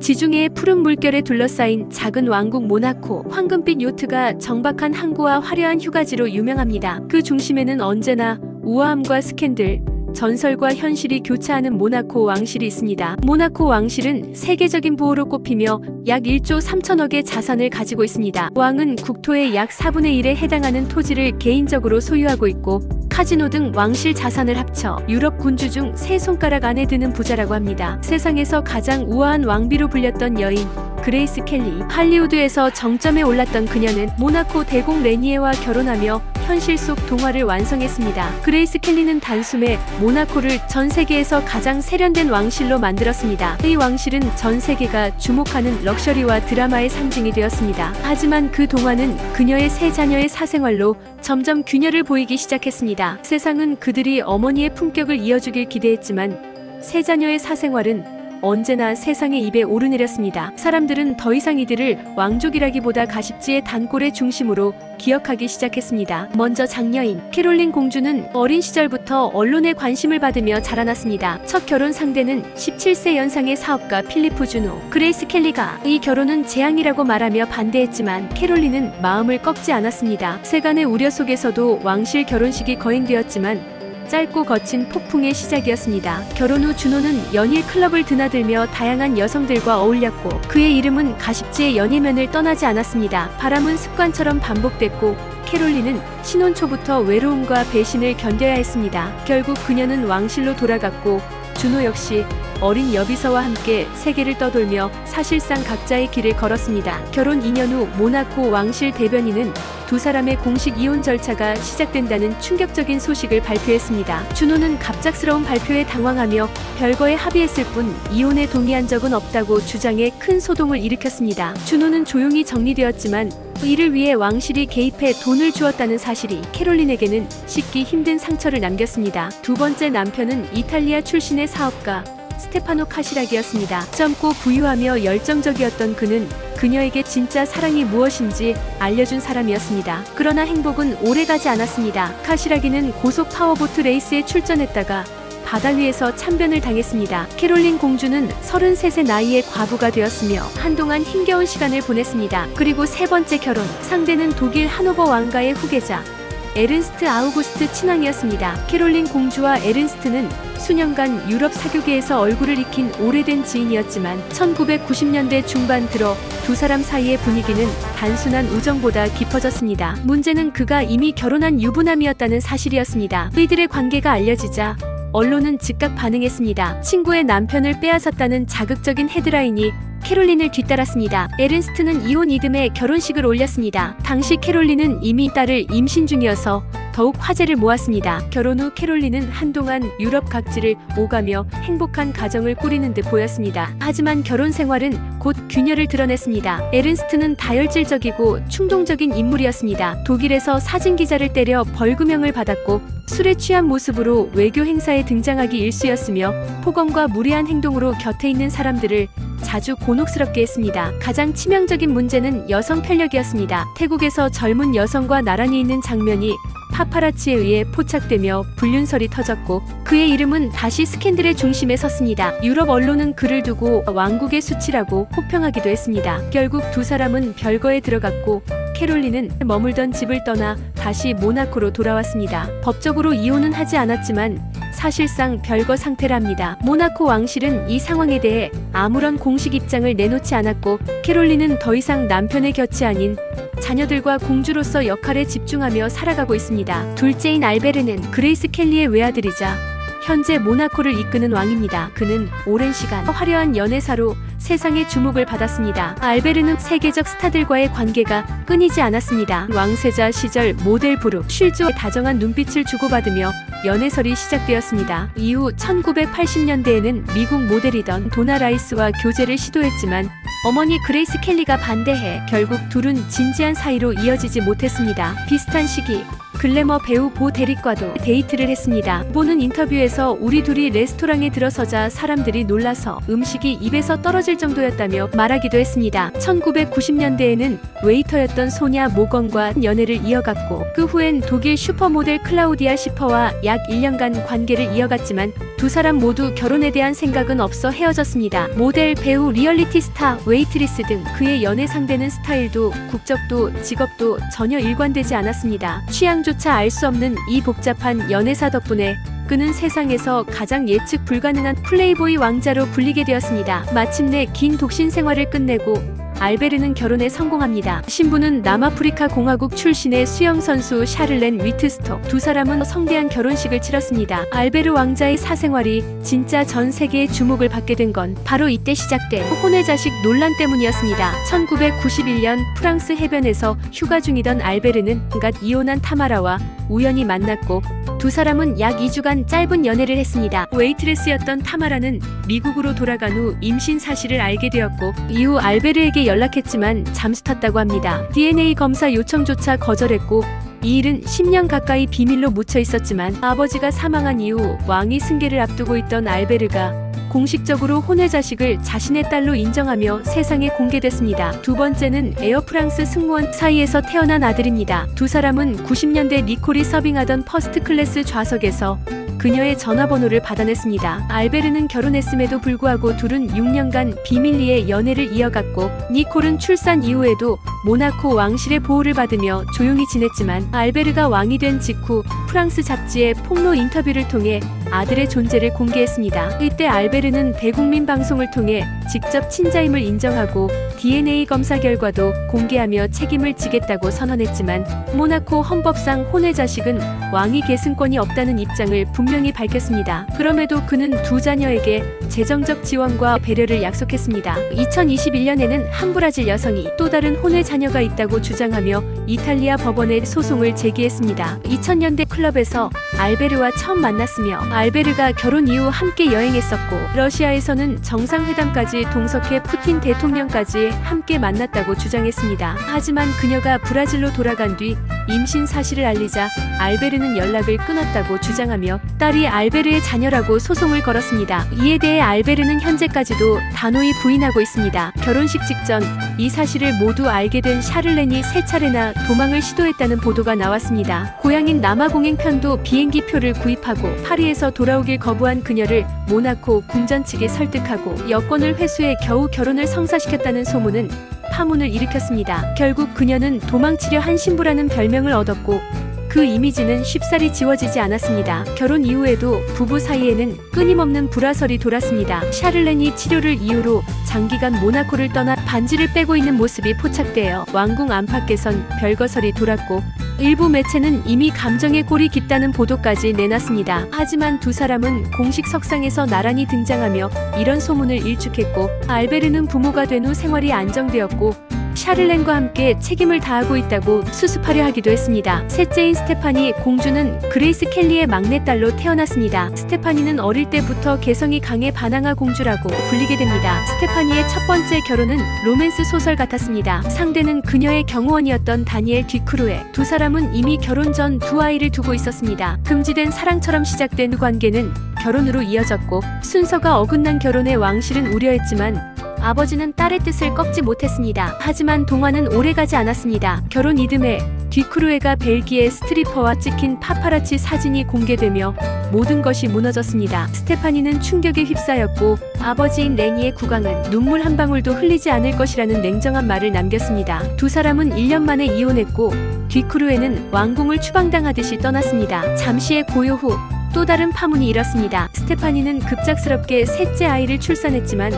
지중해의 푸른 물결에 둘러싸인 작은 왕국 모나코. 황금빛 요트가 정박한 항구와 화려한 휴가지로 유명합니다. 그 중심에는 언제나 우아함과 스캔들, 전설과 현실이 교차하는 모나코 왕실이 있습니다. 모나코 왕실은 세계적인 부호로 꼽히며 약 1조 3천억의 자산을 가지고 있습니다. 왕은 국토의 약 4분의 1에 해당하는 토지를 개인적으로 소유하고 있고 카지노 등 왕실 자산을 합쳐 유럽 군주 중 세 손가락 안에 드는 부자라고 합니다. 세상에서 가장 우아한 왕비로 불렸던 여인 그레이스 켈리. 할리우드에서 정점에 올랐던 그녀는 모나코 대공 레니에와 결혼하며 현실 속 동화를 완성했습니다. 그레이스 켈리는 단숨에 모나코를 전 세계에서 가장 세련된 왕실로 만들었습니다. 이 왕실은 전 세계가 주목하는 럭셔리와 드라마의 상징이 되었습니다. 하지만 그 동화는 그녀의 세 자녀의 사생활로 점점 균열을 보이기 시작했습니다. 세상은 그들이 어머니의 품격을 이어주길 기대했지만 세 자녀의 사생활은 언제나 세상의 입에 오르내렸습니다. 사람들은 더 이상 이들을 왕족이라기보다 가십지의 단골의 중심으로 기억하기 시작했습니다. 먼저 장녀인 캐롤린 공주는 어린 시절부터 언론의 관심을 받으며 자라났습니다. 첫 결혼 상대는 17세 연상의 사업가 필리프 주노. 그레이스 켈리가 이 결혼은 재앙이라고 말하며 반대했지만 캐롤린은 마음을 꺾지 않았습니다. 세간의 우려 속에서도 왕실 결혼식이 거행되었지만 짧고 거친 폭풍의 시작이었습니다. 결혼 후 주노는 연일 클럽을 드나들며 다양한 여성들과 어울렸고 그의 이름은 가십지의 연예면을 떠나지 않았습니다. 바람은 습관처럼 반복됐고 캐롤린은 신혼 초부터 외로움과 배신을 견뎌야 했습니다. 결국 그녀는 왕실로 돌아갔고 주노 역시 어린 여비서와 함께 세계를 떠돌며 사실상 각자의 길을 걸었습니다. 결혼 2년 후 모나코 왕실 대변인은 두 사람의 공식 이혼 절차가 시작된다는 충격적인 소식을 발표했습니다. 주노는 갑작스러운 발표에 당황하며 별거에 합의했을 뿐 이혼에 동의한 적은 없다고 주장해 큰 소동을 일으켰습니다. 주노는 조용히 정리되었지만 이를 위해 왕실이 개입해 돈을 주었다는 사실이 캐롤린에게는 씻기 힘든 상처를 남겼습니다. 두 번째 남편은 이탈리아 출신의 사업가 스테파노 카시락이었습니다. 젊고 부유하며 열정적이었던 그는 그녀에게 진짜 사랑이 무엇인지 알려준 사람이었습니다. 그러나 행복은 오래가지 않았습니다. 카시라기는 고속 파워보트 레이스에 출전했다가 바다 위에서 참변을 당했습니다. 캐롤린 공주는 33세 나이에 과부가 되었으며 한동안 힘겨운 시간을 보냈습니다. 그리고 세 번째 결혼. 상대는 독일 하노버 왕가의 후계자 에른스트 아우구스트 친왕이었습니다. 캐롤린 공주와 에른스트는 수년간 유럽 사교계에서 얼굴을 익힌 오래된 지인이었지만 1990년대 중반 들어 두 사람 사이의 분위기는 단순한 우정보다 깊어졌습니다. 문제는 그가 이미 결혼한 유부남이었다는 사실이었습니다. 이들의 관계가 알려지자 언론은 즉각 반응했습니다. 친구의 남편을 빼앗았다는 자극적인 헤드라인이 캐롤린을 뒤따랐습니다. 에른스트는 이혼 이듬해 결혼식을 올렸습니다. 당시 캐롤린은 이미 딸을 임신 중이어서 더욱 화제를 모았습니다. 결혼 후 캐롤린은 한동안 유럽 각지를 오가며 행복한 가정을 꾸리는 듯 보였습니다. 하지만 결혼 생활은 곧 균열을 드러냈습니다. 에른스트는 다혈질적이고 충동적인 인물이었습니다. 독일에서 사진기자를 때려 벌금형을 받았고 술에 취한 모습으로 외교 행사에 등장하기 일쑤였으며 폭언과 무례한 행동으로 곁에 있는 사람들을 자주 곤혹스럽게 했습니다. 가장 치명적인 문제는 여성 편력이었습니다. 태국에서 젊은 여성과 나란히 있는 장면이 파파라치에 의해 포착되며 불륜설이 터졌고 그의 이름은 다시 스캔들의 중심에 섰습니다. 유럽 언론은 그를 두고 왕국의 수치라고 호평하기도 했습니다. 결국 두 사람은 별거에 들어갔고 캐롤린은 머물던 집을 떠나 다시 모나코로 돌아왔습니다. 법적으로 이혼은 하지 않았지만 사실상 별거 상태랍니다. 모나코 왕실은 이 상황에 대해 아무런 공식 입장을 내놓지 않았고 캐롤린은 더 이상 남편의 곁이 아닌 자녀들과 공주로서 역할에 집중하며 살아가고 있습니다. 둘째인 알베르는 그레이스 켈리의 외아들이자 현재 모나코를 이끄는 왕입니다. 그는 오랜 시간 화려한 연애사로 세상의 주목을 받았습니다. 알베르는 세계적 스타들과의 관계가 끊이지 않았습니다. 왕세자 시절 모델 브룩 쉴즈와 다정한 눈빛을 주고받으며 연애설이 시작되었습니다. 이후 1980년대에는 미국 모델이던 도나 라이스와 교제를 시도했지만 어머니 그레이스 켈리가 반대해 결국 둘은 진지한 사이로 이어지지 못했습니다. 비슷한 시기 글래머 배우 보 데릭과도 데이트를 했습니다. 보는 인터뷰에서 우리 둘이 레스토랑에 들어서자 사람들이 놀라서 음식이 입에서 떨어질 정도였다며 말하기도 했습니다. 1990년대에는 웨이터였던 소냐 모건과 연애를 이어갔고 그 후엔 독일 슈퍼모델 클라우디아 시퍼와 약 1년간 관계를 이어갔지만 두 사람 모두 결혼에 대한 생각은 없어 헤어졌습니다. 모델, 배우, 리얼리티 스타, 웨이트리스 등 그의 연애 상대는 스타일도 국적도 직업도 전혀 일관되지 않았습니다. 취향조차 알 수 없는 이 복잡한 연애사 덕분에 그는 세상에서 가장 예측 불가능한 플레이보이 왕자로 불리게 되었습니다. 마침내 긴 독신 생활을 끝내고 알베르는 결혼에 성공합니다. 신부는 남아프리카 공화국 출신의 수영선수 샤를렌 위트스토. 두 사람은 성대한 결혼식을 치렀습니다. 알베르 왕자의 사생활이 진짜 전 세계의 주목을 받게 된 건 바로 이때 시작된 혼외자식 논란 때문이었습니다. 1991년 프랑스 해변에서 휴가 중이던 알베르는 갓 이혼한 타마라와 우연히 만났고 두 사람은 약 2주간 짧은 연애를 했습니다. 웨이트레스였던 타마라는 미국으로 돌아간 후 임신 사실을 알게 되었고 이후 알베르에게 연락했지만 잠수 탔다고 합니다. DNA 검사 요청조차 거절했고 이 일은 10년 가까이 비밀로 묻혀 있었지만 아버지가 사망한 이후 왕위 승계를 앞두고 있던 알베르가 공식적으로 혼외자식을 자신의 딸로 인정하며 세상에 공개됐습니다. 두 번째는 에어프랑스 승무원 사이에서 태어난 아들입니다. 두 사람은 90년대 니콜이 서빙하던 퍼스트 클래스 좌석에서 그녀의 전화번호를 받아냈습니다. 알베르는 결혼했음에도 불구하고 둘은 6년간 비밀리에 연애를 이어갔고 니콜은 출산 이후에도 모나코 왕실의 보호를 받으며 조용히 지냈지만 알베르가 왕이 된 직후 프랑스 잡지의 폭로 인터뷰를 통해 아들의 존재를 공개했습니다. 이때 알베르는 대국민 방송을 통해 직접 친자임을 인정하고 DNA 검사 결과도 공개하며 책임을 지겠다고 선언했지만 모나코 헌법상 혼외자식은 왕위 계승권이 없다는 입장을 분명히 밝혔습니다. 그럼에도 그는 두 자녀에게 재정적 지원과 배려를 약속했습니다. 2021년에는 한 브라질 여성이 또 다른 혼외 자녀가 있다고 주장하며 이탈리아 법원에 소송을 제기했습니다. 2000년대 클럽에서 알베르와 처음 만났으며 알베르가 결혼 이후 함께 여행했었고 러시아에서는 정상회담까지 동석해 푸틴 대통령까지 함께 만났다고 주장했습니다. 하지만 그녀가 브라질로 돌아간 뒤 임신 사실을 알리자 알베르는 연락을 끊었다고 주장하며 딸이 알베르의 자녀라고 소송을 걸었습니다. 이에 대해 알베르는 현재까지도 단호히 부인하고 있습니다. 결혼식 직전 이 사실을 모두 알게 된 샤를렌이 세 차례나 도망을 시도했다는 보도가 나왔습니다. 고향인 남아공행 편도 비행기 표를 구입하고 파리에서 돌아오길 거부한 그녀를 모나코 궁전 측에 설득하고 여권을 회수해 겨우 결혼을 성사시켰다는 소문은 파문을 일으켰습니다. 결국 그녀는 도망치려 한 신부라는 별명을 얻었고 그 이미지는 쉽사리 지워지지 않았습니다. 결혼 이후에도 부부 사이에는 끊임없는 불화설이 돌았습니다. 샤를렌이 치료를 이유로 장기간 모나코를 떠나 반지를 빼고 있는 모습이 포착되어 왕궁 안팎에선 별거설이 돌았고 일부 매체는 이미 감정의 골이 깊다는 보도까지 내놨습니다. 하지만 두 사람은 공식 석상에서 나란히 등장하며 이런 소문을 일축했고 알베르는 부모가 된 후 생활이 안정되었고 샤를렌과 함께 책임을 다하고 있다고 수습하려 하기도 했습니다. 셋째인 스테파니 공주는 그레이스 켈리의 막내딸로 태어났습니다. 스테파니는 어릴 때부터 개성이 강해 바나나 공주라고 불리게 됩니다. 스테파니의 첫 번째 결혼은 로맨스 소설 같았습니다. 상대는 그녀의 경호원이었던 다니엘 뒤크루에. 두 사람은 이미 결혼 전 두 아이를 두고 있었습니다. 금지된 사랑처럼 시작된 관계는 결혼으로 이어졌고 순서가 어긋난 결혼에 왕실은 우려했지만 아버지는 딸의 뜻을 꺾지 못했습니다. 하지만 동화는 오래가지 않았습니다. 결혼 이듬해 뒤크루에가 벨기에 스트리퍼와 찍힌 파파라치 사진이 공개되며 모든 것이 무너졌습니다. 스테파니는 충격에 휩싸였고 아버지인 레니의 국왕은 눈물 한 방울도 흘리지 않을 것이라는 냉정한 말을 남겼습니다. 두 사람은 1년 만에 이혼했고 뒤크루에는 왕궁을 추방당하듯이 떠났습니다. 잠시의 고요 후 또 다른 파문이 일었습니다. 스테파니는 급작스럽게 셋째 아이를 출산했지만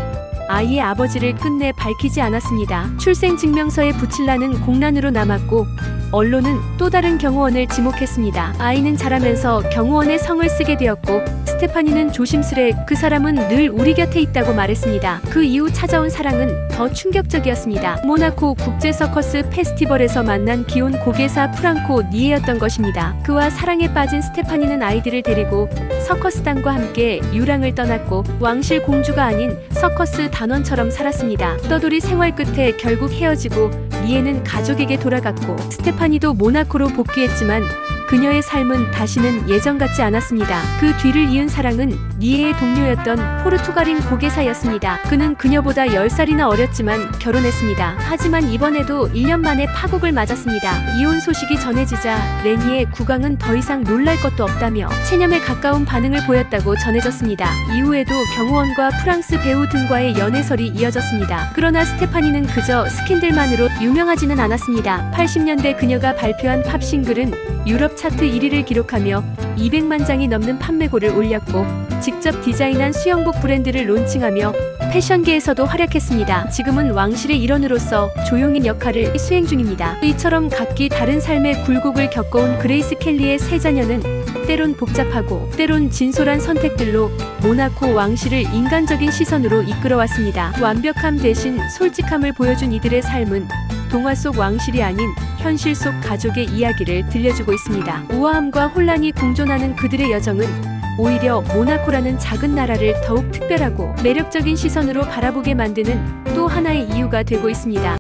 아이의 아버지를 끝내 밝히지 않았습니다. 출생증명서에 붙일라는 공란으로 남았고 언론은 또 다른 경호원을 지목했습니다. 아이는 자라면서 경호원의 성을 쓰게 되었고 스테파니는 조심스레 그 사람은 늘 우리 곁에 있다고 말했습니다. 그 이후 찾아온 사랑은 더 충격적이었습니다. 모나코 국제 서커스 페스티벌에서 만난 귀여운 고개사 프랑코 니에였던 것입니다. 그와 사랑에 빠진 스테파니는 아이들을 데리고 서커스단과 함께 유랑을 떠났고 왕실 공주가 아닌 서커스 단원처럼 살았습니다. 떠돌이 생활 끝에 결국 헤어지고 니에는 가족에게 돌아갔고 스테파니도 모나코로 복귀했지만 그녀의 삶은 다시는 예전 같지 않았습니다. 그 뒤를 이은 사랑은 니에의 동료였던 포르투갈인 고개사였습니다. 그는 그녀보다 10살이나 어렸지만 결혼했습니다. 하지만 이번에도 1년 만에 파국을 맞았습니다. 이혼 소식이 전해지자 레니의 국왕은 더 이상 놀랄 것도 없다며 체념에 가까운 반응을 보였다고 전해졌습니다. 이후에도 경호원과 프랑스 배우 등과의 연애설이 이어졌습니다. 그러나 스테파니는 그저 스캔들만으로 유명하지는 않았습니다. 80년대 그녀가 발표한 팝 싱글은 유럽 차트 1위를 기록하며 200만 장이 넘는 판매고를 올렸고 직접 디자인한 수영복 브랜드를 론칭하며 패션계에서도 활약했습니다. 지금은 왕실의 일원으로서 조용인 역할을 수행 중입니다. 이처럼 각기 다른 삶의 굴곡을 겪어온 그레이스 켈리의 세 자녀는 때론 복잡하고 때론 진솔한 선택들로 모나코 왕실을 인간적인 시선으로 이끌어왔습니다. 완벽함 대신 솔직함을 보여준 이들의 삶은 동화 속 왕실이 아닌 현실 속 가족의 이야기를 들려주고 있습니다. 우아함과 혼란이 공존하는 그들의 여정은 오히려 모나코라는 작은 나라를 더욱 특별하고 매력적인 시선으로 바라보게 만드는 또 하나의 이유가 되고 있습니다.